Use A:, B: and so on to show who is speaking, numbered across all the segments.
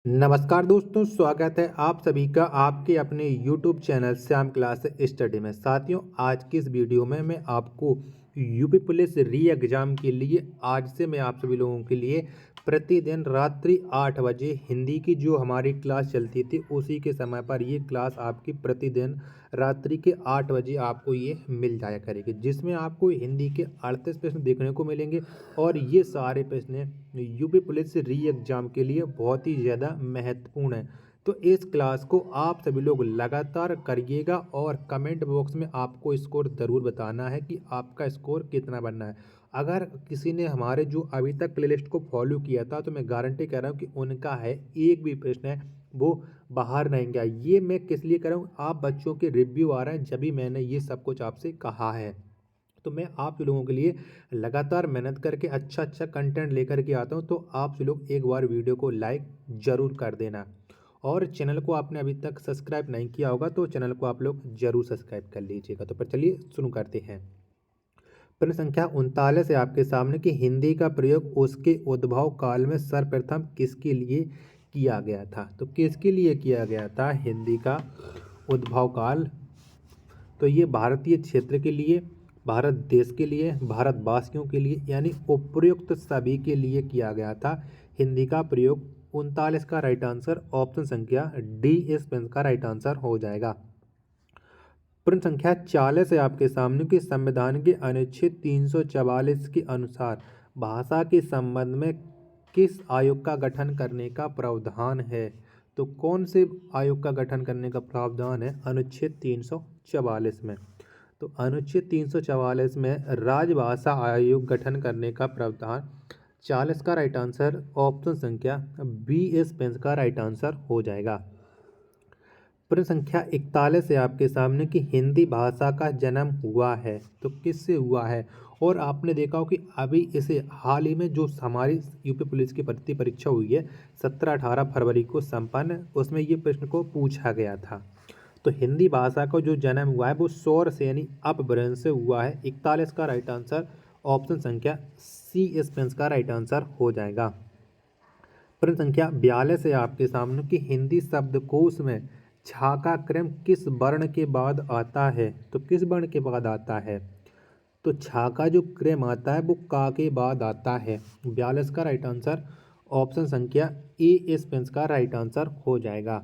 A: नमस्कार दोस्तों, स्वागत है आप सभी का आपके अपने YouTube channel Shyam class study में। साथियों, आज की इस वीडियो में मैं आपको यूपी पुलिस री एग्ज़ाम के लिए आज से मैं आप सभी लोगों के लिए प्रतिदिन रात्रि 8 बजे हिंदी की जो हमारी क्लास चलती थी उसी के समय पर ये क्लास आपकी प्रतिदिन रात्रि के 8 बजे आपको ये मिल जाया करेगी, जिसमें आपको हिंदी के 38 प्रश्न देखने को मिलेंगे और ये सारे प्रश्न यूपी पुलिस री एग्ज़ाम के लिए बहुत ही ज़्यादा महत्वपूर्ण है। तो इस क्लास को आप सभी लोग लगातार करिएगा और कमेंट बॉक्स में आपको स्कोर ज़रूर बताना है कि आपका स्कोर कितना बनना है। अगर किसी ने हमारे जो अभी तक प्लेलिस्ट को फॉलो किया था तो मैं गारंटी कर रहा हूँ कि उनका है एक भी प्रश्न है वो बाहर नहीं गया। ये मैं किस लिए कर रहा हूँ, आप बच्चों के रिव्यू आ रहे हैं जब भी मैंने ये सब कुछ आपसे कहा है। तो मैं आप लोगों के लिए लगातार मेहनत करके अच्छा कंटेंट लेकर के आता हूँ। तो आप लोग एक बार वीडियो को लाइक ज़रूर कर देना और चैनल को आपने अभी तक सब्सक्राइब नहीं किया होगा तो चैनल को आप लोग ज़रूर सब्सक्राइब कर लीजिएगा। तो पर चलिए शुरू करते हैं। प्रश्न संख्या 39 है आपके सामने कि हिंदी का प्रयोग उसके उद्भव काल में सर्वप्रथम किसके लिए किया गया था। तो किसके लिए किया गया था हिंदी का उद्भव काल? तो ये भारतीय क्षेत्र के लिए, भारत देश के लिए, भारतवासियों के लिए यानी उपयुक्त सभी के लिए किया गया था हिंदी का प्रयोग। 39 का राइट आंसर ऑप्शन संख्या डी इस प्रश्न का राइट आंसर हो जाएगा। प्रश्न संख्या 40 है आपके सामने कि संविधान के अनुच्छेद 344 के अनुसार भाषा के संबंध में किस आयोग का गठन करने का प्रावधान है। तो कौन से आयोग का गठन करने का प्रावधान है अनुच्छेद 344 में? तो अनुच्छेद 344 में राजभाषा आयोग गठन करने का प्रावधान। 40 का राइट आंसर ऑप्शन संख्या बी इस पेंस का राइट आंसर हो जाएगा। प्रश्न संख्या 41 है आपके सामने कि हिंदी भाषा का जन्म हुआ है तो किससे हुआ है। और आपने देखा हो कि अभी इसे हाल ही में जो हमारी यूपी पुलिस की भर्ती परीक्षा हुई है 17-18 फरवरी को संपन्न, उसमें ये प्रश्न को पूछा गया था। तो हिंदी भाषा का जो जन्म हुआ है वो सौर से यानी अपभ्रंश से हुआ है। 41 का राइट आंसर ऑप्शन संख्या सी इस पेंस का राइट आंसर हो जाएगा। प्रश्न संख्या 42 है आपके सामने कि हिंदी शब्दकोश में छा का क्रम किस वर्ण के बाद आता है। तो किस वर्ण के बाद आता है? तो छा का जो क्रम आता है वो का के बाद आता है। 42 का राइट आंसर ऑप्शन संख्या ए इस पेंस का राइट आंसर हो जाएगा।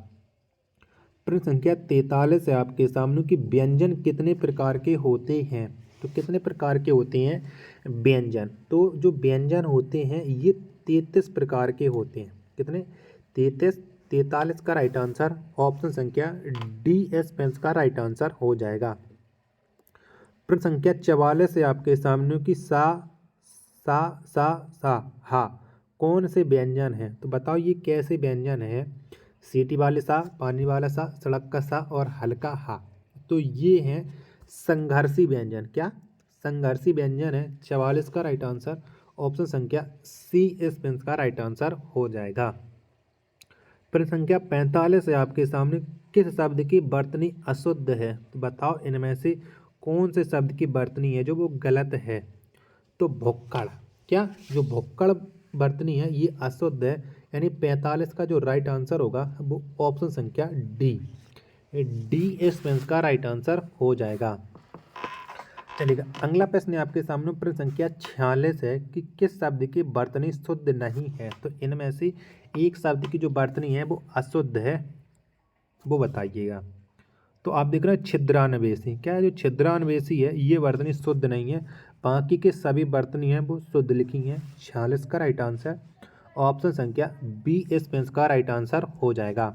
A: प्रश्न संख्या 43 है आपके सामने कि व्यंजन कितने प्रकार के होते हैं। तो कितने प्रकार के होते हैं व्यंजन? तो जो व्यंजन होते हैं ये 33 प्रकार के होते हैं। कितने? 33। 43 का राइट आंसर ऑप्शन संख्या डी एस पेंस का राइट आंसर हो जाएगा। प्रश्न संख्या 44 है आपके सामने कि सा सा हा कौन से व्यंजन है। तो बताओ ये कैसे व्यंजन है। सीटी वाले सा, पानी वाला सा, सड़क का सा और हल्का हा। तो ये हैं संघर्षी व्यंजन। क्या संघर्षी व्यंजन है? 44 का राइट आंसर ऑप्शन संख्या सी इस पेंस का राइट आंसर हो जाएगा। प्रश्न संख्या 45 है आपके सामने किस शब्द की वर्तनी अशुद्ध है। तो बताओ इनमें से कौन से शब्द की वर्तनी है जो वो गलत है। तो भुक्कड़। क्या जो भुक्कड़ वर्तनी है ये अशुद्ध है, यानी 45 का जो राइट आंसर होगा वो ऑप्शन संख्या डी इस पेंस का राइट आंसर हो जाएगा। चलिएगा अगला प्रश्न है आपके सामने। प्रश्न संख्या 46 है कि किस शब्द की वर्तनी शुद्ध नहीं है। तो इनमें से एक शब्द की जो वर्तनी है वो अशुद्ध है, वो बताइएगा। तो आप देख रहे हैं छिद्रान्वेषी। क्या है जो छिद्रान्वेषी है ये वर्तनी शुद्ध नहीं है, बाकी के सभी वर्तनी हैं वो शुद्ध लिखी हैं। 46 का राइट आंसर ऑप्शन संख्या बी इस पेंस का राइट आंसर हो जाएगा।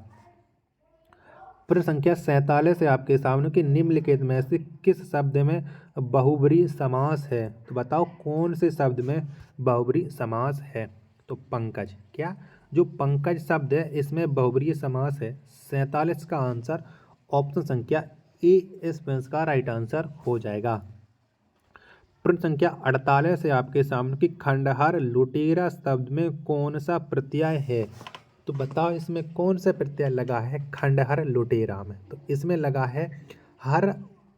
A: प्रश्न संख्या 47 है आपके सामने कि निम्नलिखित में से किस शब्द में बहुब्रीहि समास है। तो बताओ कौन से शब्द में बहुब्रीहि समास है। तो पंकज। क्या जो पंकज शब्द है इसमें बहुब्रीहि समास है। 47 का आंसर ऑप्शन संख्या ए इस पेंस का राइट आंसर हो जाएगा। प्रश्न संख्या 48 है आपके सामने कि खंडहर लुटेरा शब्द में कौन सा प्रत्यय है। तो बताओ इसमें कौन सा प्रत्यय लगा है खंडहर लुटेरा में। तो इसमें लगा है हर।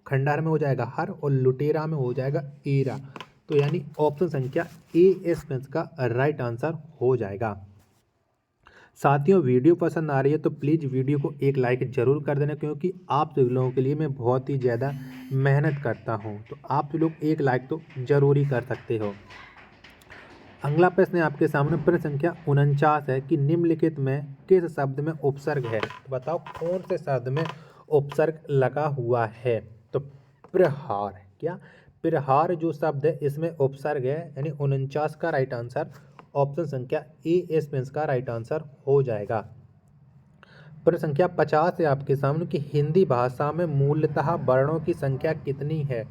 A: खंडहर में हो जाएगा हर और लुटेरा में हो जाएगा एरा। तो यानी ऑप्शन संख्या ए इस पेंस का राइट आंसर हो जाएगा। साथियों वीडियो पसंद आ रही है तो प्लीज़ वीडियो को एक लाइक ज़रूर कर देना, क्योंकि आप सभी लोगों के लिए मैं बहुत ही ज़्यादा मेहनत करता हूं, तो आप सभी लोग एक लाइक तो ज़रूर ही कर सकते हो। अगला प्रश्न है आपके सामने, प्रश्न संख्या 49 है कि निम्नलिखित में किस शब्द में उपसर्ग है। तो बताओ कौन से शब्द में उपसर्ग लगा हुआ है। तो प्रहार, क्या प्रहार जो शब्द है इसमें उपसर्ग है, यानी 49 का राइट आंसर ऑप्शन संख्या ए इसमें इसका राइट आंसर हो जाएगा। प्रश्न संख्या 50 है आपके सामने कि हिंदी भाषा में मूलतः वर्णों की संख्या कितनी है।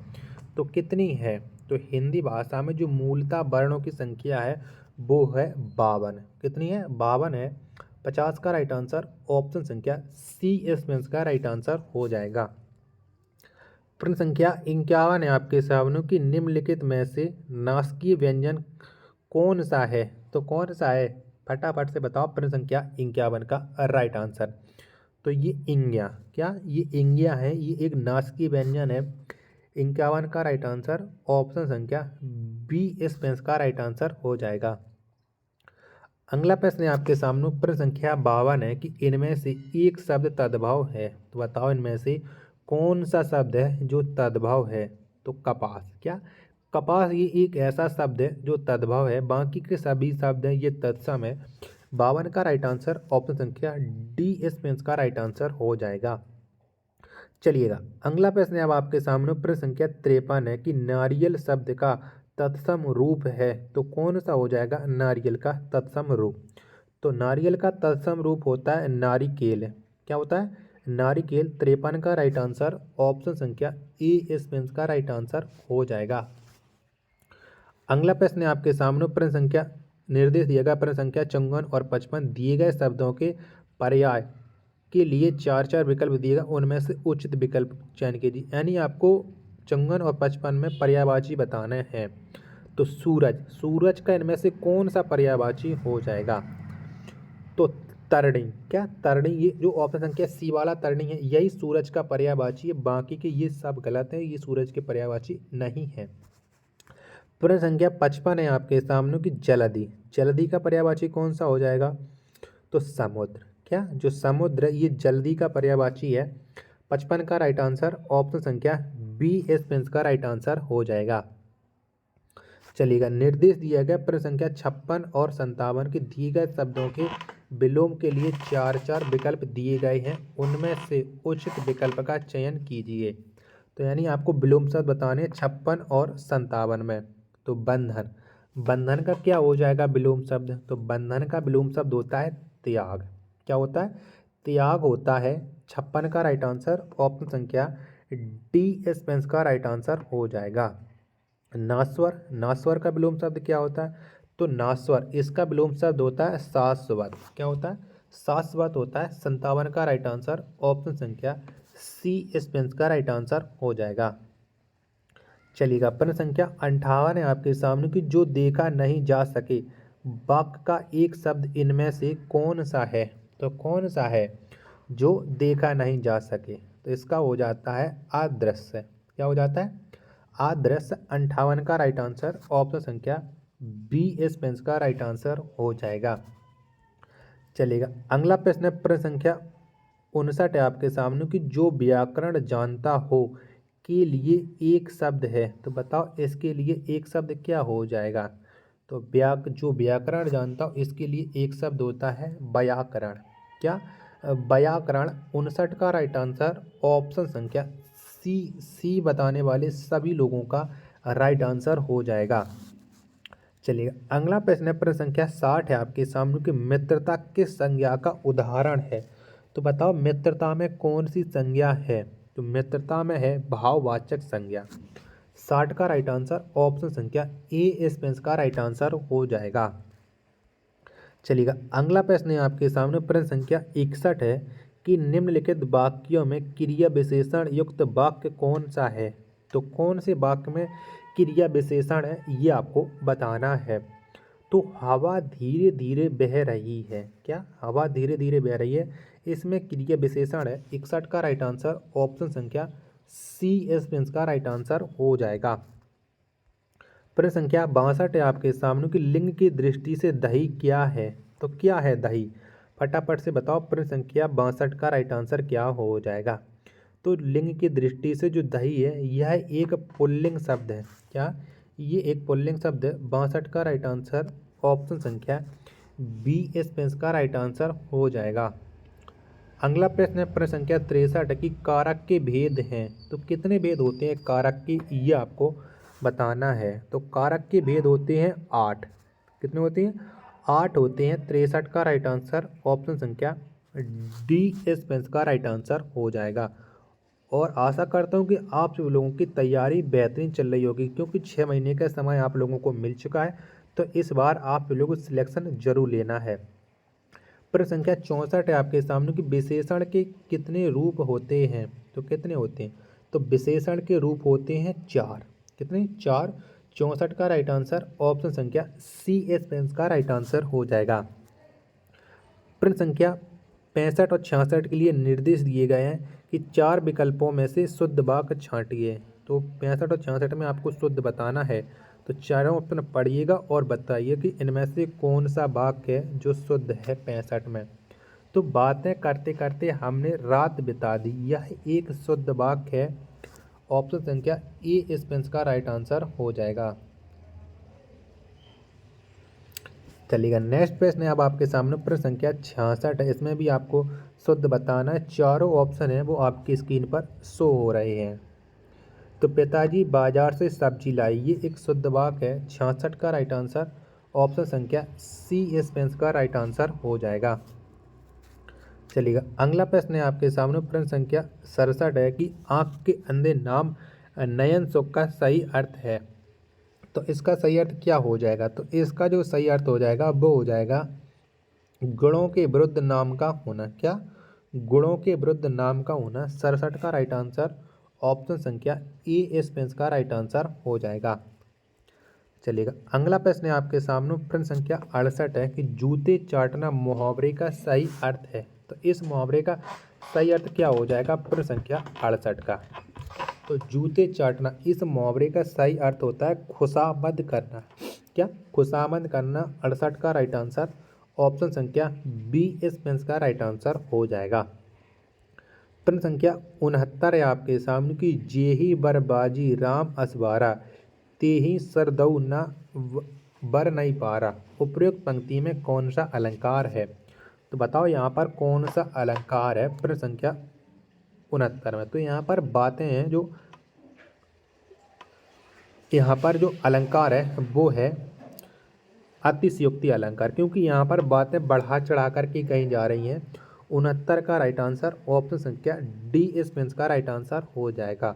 A: तो कितनी है, तो हिंदी भाषा में जो मूलतः वर्णों की संख्या है वो है 52। कितनी है, 52 है। 50 का राइट आंसर ऑप्शन संख्या सी इसमें इसका राइट आंसर हो जाएगा। प्रश्न संख्या 51 है आपके सामने कि निम्नलिखित में से नासकीय व्यंजन कौन सा है। तो कौन सा है, फटाफट से बताओ। प्रश्न संख्या 51 का राइट आंसर, तो ये इंग्या, क्या ये इंग्या है, ये एक नासकीय व्यंजन है। 51 का राइट आंसर ऑप्शन संख्या बी इसमें का राइट आंसर हो जाएगा। अगला प्रश्न है आपके सामने, प्रश्न संख्या 52 है कि इनमें से एक शब्द तद्भव है। तो बताओ इनमें से कौन सा शब्द है जो तद्भव है। तो कपास, क्या कपास ये एक ऐसा शब्द है जो तद्भव है, बाकी के सभी शब्द हैं ये तत्सम है। 52 का राइट आंसर ऑप्शन संख्या डी इसमें का राइट आंसर हो जाएगा। चलिएगा अगला प्रश्न है अब आपके सामने, प्रश्न संख्या 53 है कि नारियल शब्द का तत्सम रूप है। तो कौन सा हो जाएगा नारियल का तत्सम रूप। तो नारियल का तत्सम रूप होता है नारिकेल। क्या होता है, नारिकेल। 53 का राइट आंसर ऑप्शन संख्या ए इसमें का राइट आंसर हो जाएगा। अगला प्रश्न है आपके सामने, प्रश्न संख्या निर्देश दिया गया, प्रश्न संख्या 54 और 55 दिए गए शब्दों के पर्याय के लिए 4 विकल्प दिए गए, उनमें से उचित विकल्प चयन कीजिए। यानी आपको 54 और 55 में पर्यायवाची बताने हैं। तो सूरज, सूरज का इनमें से कौन सा पर्यायवाची हो जाएगा। तो तरणी, क्या तरणी, ये जो ऑप्शन संख्या सी वाला तरणी है यही सूरज का पर्यायवाची है, बाकी के ये सब गलत है, ये सूरज के पर्यायवाची नहीं है। प्रश्न संख्या 55 है आपके सामने कि जलधि, जलधि का पर्यायवाची कौन सा हो जाएगा। तो समुद्र, क्या जो समुद्र ये जल्दी का पर्यायवाची है। 55 का राइट आंसर ऑप्शन संख्या बी इसमें का राइट आंसर हो जाएगा। चलिएगा निर्देश दिया गया, प्रश्न संख्या 56 और 57 के दिए गए शब्दों के विलोम के लिए 4 विकल्प दिए गए हैं, उनमें से उचित विकल्प का चयन कीजिए। तो यानी आपको विलोम शब्द बताने 56 और 57 में। तो बंधन, बंधन का क्या हो जाएगा विलोम शब्द। तो बंधन का विलोम शब्द होता है त्याग। क्या होता है, त्याग होता है। 56 का राइट आंसर ऑप्शन संख्या डी इसमें का राइट आंसर हो जाएगा। नास्वर, नास्वर का विलोम शब्द क्या होता है। तो नास्वर इसका विलोम शब्द होता है शाश्वत। क्या होता है, शाश्वत होता है। 57 का राइट आंसर ऑप्शन संख्या सी इसमें का राइट आंसर हो जाएगा। चलिएगा प्रश्न संख्या 58 है आपके सामने कि जो देखा नहीं जा सके वाक्य का एक शब्द इनमें से कौन सा है। तो कौन सा है जो देखा नहीं जा सके। तो इसका हो जाता है अदृश्य। क्या हो जाता है, अदृश्य। 58 का राइट आंसर ऑप्शन संख्या बी इसमें का राइट आंसर हो जाएगा। चलिएगा अगला प्रश्न है, प्रश्न संख्या 59 है आपके सामने कि जो व्याकरण जानता हो के लिए एक शब्द है। तो बताओ इसके लिए एक शब्द क्या हो जाएगा। तो जो व्याकरण जानता हो इसके लिए एक शब्द होता है व्याकरण। क्या व्याकरण। 59 का राइट आंसर ऑप्शन संख्या सी बताने वाले सभी लोगों का राइट आंसर हो जाएगा। चलिए अगला प्रश्न है, प्रश्न संख्या 60 है आपके सामने कि मित्रता किस संज्ञा का उदाहरण है। तो बताओ मित्रता में कौन सी संज्ञा है। तो मित्रता में है भाववाचक संज्ञा। 60 का राइट आंसर ऑप्शन संख्या ए इसमें का राइट आंसर हो जाएगा। चलिएगा अगला प्रश्न है आपके सामने, प्रश्न संख्या 61 है कि निम्नलिखित वाक्यों में क्रिया विशेषण युक्त वाक्य कौन सा है। तो कौन से वाक्य में क्रिया विशेषण है ये आपको बताना है। तो हवा धीरे धीरे बह रही है। क्या हवा धीरे धीरे बह रही है, इसमें क्रिया विशेषण है। 61 का राइट आंसर ऑप्शन संख्या सी इसमें का राइट आंसर हो जाएगा। प्रश्न संख्या 62 है आपके सामने कि लिंग की दृष्टि से दही क्या है। तो क्या है दही। फटाफट से बताओ प्रश्न संख्या 62 का राइट आंसर क्या हो जाएगा। तो लिंग की दृष्टि से जो दही है यह एक पुल्लिंग शब्द है। क्या, ये एक पुल्लिंग शब्द है। 62 का राइट आंसर ऑप्शन संख्या बी स्पेंस का राइट आंसर हो जाएगा। अगला प्रश्न है प्रश्न संख्या 63 की कारक के भेद हैं। तो कितने भेद होते हैं कारक के, ये आपको बताना है। तो कारक के भेद होते हैं 8। कितने होते हैं? 8 होते हैं। 63 का राइट आंसर ऑप्शन संख्या डी स्पेंस का राइट आंसर हो जाएगा। और आशा करता हूँ कि आप सब लोगों की तैयारी बेहतरीन चल रही होगी, क्योंकि 6 महीने का समय आप लोगों को मिल चुका है। तो इस बार आप लोगों को सिलेक्शन जरूर लेना है। प्रश्न संख्या 64 है आपके सामने कि विशेषण के कितने रूप होते हैं। तो कितने होते हैं? तो विशेषण के रूप होते हैं 4। कितने? 4। 64 का राइट आंसर ऑप्शन संख्या सी स्पेंस का राइट आंसर हो जाएगा। प्रश्न संख्या 65 और 66 के लिए निर्देश दिए गए हैं कि 4 विकल्पों में से शुद्ध वाक्य छांटिए। तो 65 और 66 में आपको शुद्ध बताना है। तो चारों ऑप्शन पढ़िएगा और बताइए कि इनमें से कौन सा वाक्य है जो शुद्ध है 65 में। तो बातें करते करते हमने रात बिता दी, यह एक शुद्ध वाक्य है। ऑप्शन संख्या ए स्पेंस का राइट आंसर हो जाएगा। चलिएगा, नेक्स्ट प्रश्न है अब आपके सामने प्रश्न संख्या 66 है। इसमें भी आपको शुद्ध बताना है। चारों ऑप्शन है वो आपकी स्क्रीन पर शो हो रहे हैं। तो पिताजी बाजार से सब्जी लाई, ये एक शुद्ध वाक्य है। 66 का राइट आंसर ऑप्शन संख्या सी स्पेंस का राइट आंसर हो जाएगा। चलिएगा, अगला प्रश्न है आपके सामने प्रश्न संख्या 67 है कि आंख के अंधे नाम नयन सुख का सही अर्थ है। तो इसका सही अर्थ क्या हो जाएगा? तो इसका जो सही अर्थ हो जाएगा वो हो जाएगा गुणों के विरुद्ध नाम का होना। क्या? गुणों के विरुद्ध नाम का होना। 67 का राइट आंसर ऑप्शन संख्या ए स्पेंस का राइट आंसर हो जाएगा। चलिएगा, अगला प्रश्न है आपके सामने प्रश्न संख्या 68 है कि जूते चाटना मुहावरे का सही अर्थ है। तो इस मुहावरे का सही अर्थ क्या हो जाएगा प्रश्न संख्या 68 का? तो जूते चाटना, इस मुहावरे का सही अर्थ होता है खुशामद करना। क्या? खुशामद करना। 68 का राइट आंसर ऑप्शन संख्या बी स्पेंस का राइट आंसर हो जाएगा। प्रश्न संख्या 69 है आपके सामने की जेही बरबाजी राम असवारा तेही सरदऊ न बर नहीं पारा। उपयुक्त पंक्ति में कौन सा अलंकार है? तो बताओ यहाँ पर कौन सा अलंकार है प्रश्न संख्या 69 में। तो यहाँ पर बातें हैं जो यहाँ पर जो अलंकार है वो है अतिशयोक्ति अलंकार, क्योंकि यहाँ पर बातें बढ़ा चढ़ा कर के कही जा रही हैं। 69 का राइट आंसर ऑप्शन संख्या डी स्पेंस का राइट आंसर हो जाएगा।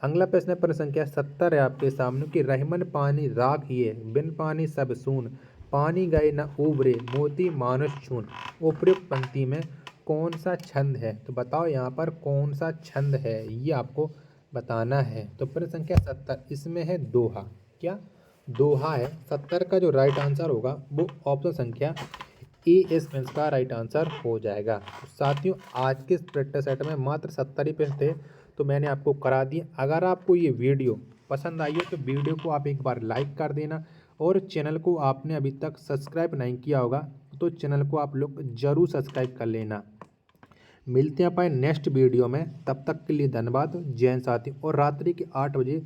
A: अगला प्रश्न है प्रश्न संख्या 70 है आपके सामने कि रहमन पानी राखिए बिन पानी सब सून पानी गए न उबरे मोती मानुष छून। उपयुक्त पंक्ति में कौन सा छंद है? तो बताओ यहाँ पर कौन सा छंद है, ये आपको बताना है। तो प्रश्न संख्या 70 इसमें है दोहा। क्या? दोहा है। 70 का जो राइट आंसर होगा वो ऑप्शन संख्या ए स्पेंस का राइट आंसर हो जाएगा। तो साथियों, आज के इस प्रैक्टिस सेट में मात्र 70 ही प्रश्न थे, तो मैंने आपको करा दिए। अगर आपको ये वीडियो पसंद आई हो तो वीडियो को आप एक बार लाइक कर देना, और चैनल को आपने अभी तक सब्सक्राइब नहीं किया होगा तो चैनल को आप लोग ज़रूर सब्सक्राइब कर लेना। मिलते हैं अपन नेक्स्ट वीडियो में, तब तक के लिए धन्यवाद। जय हिंद साथियों। और रात्रि के 8 बजे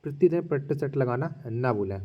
A: प्रतिदिन प्रैक्टिस सेट लगाना ना भूलें।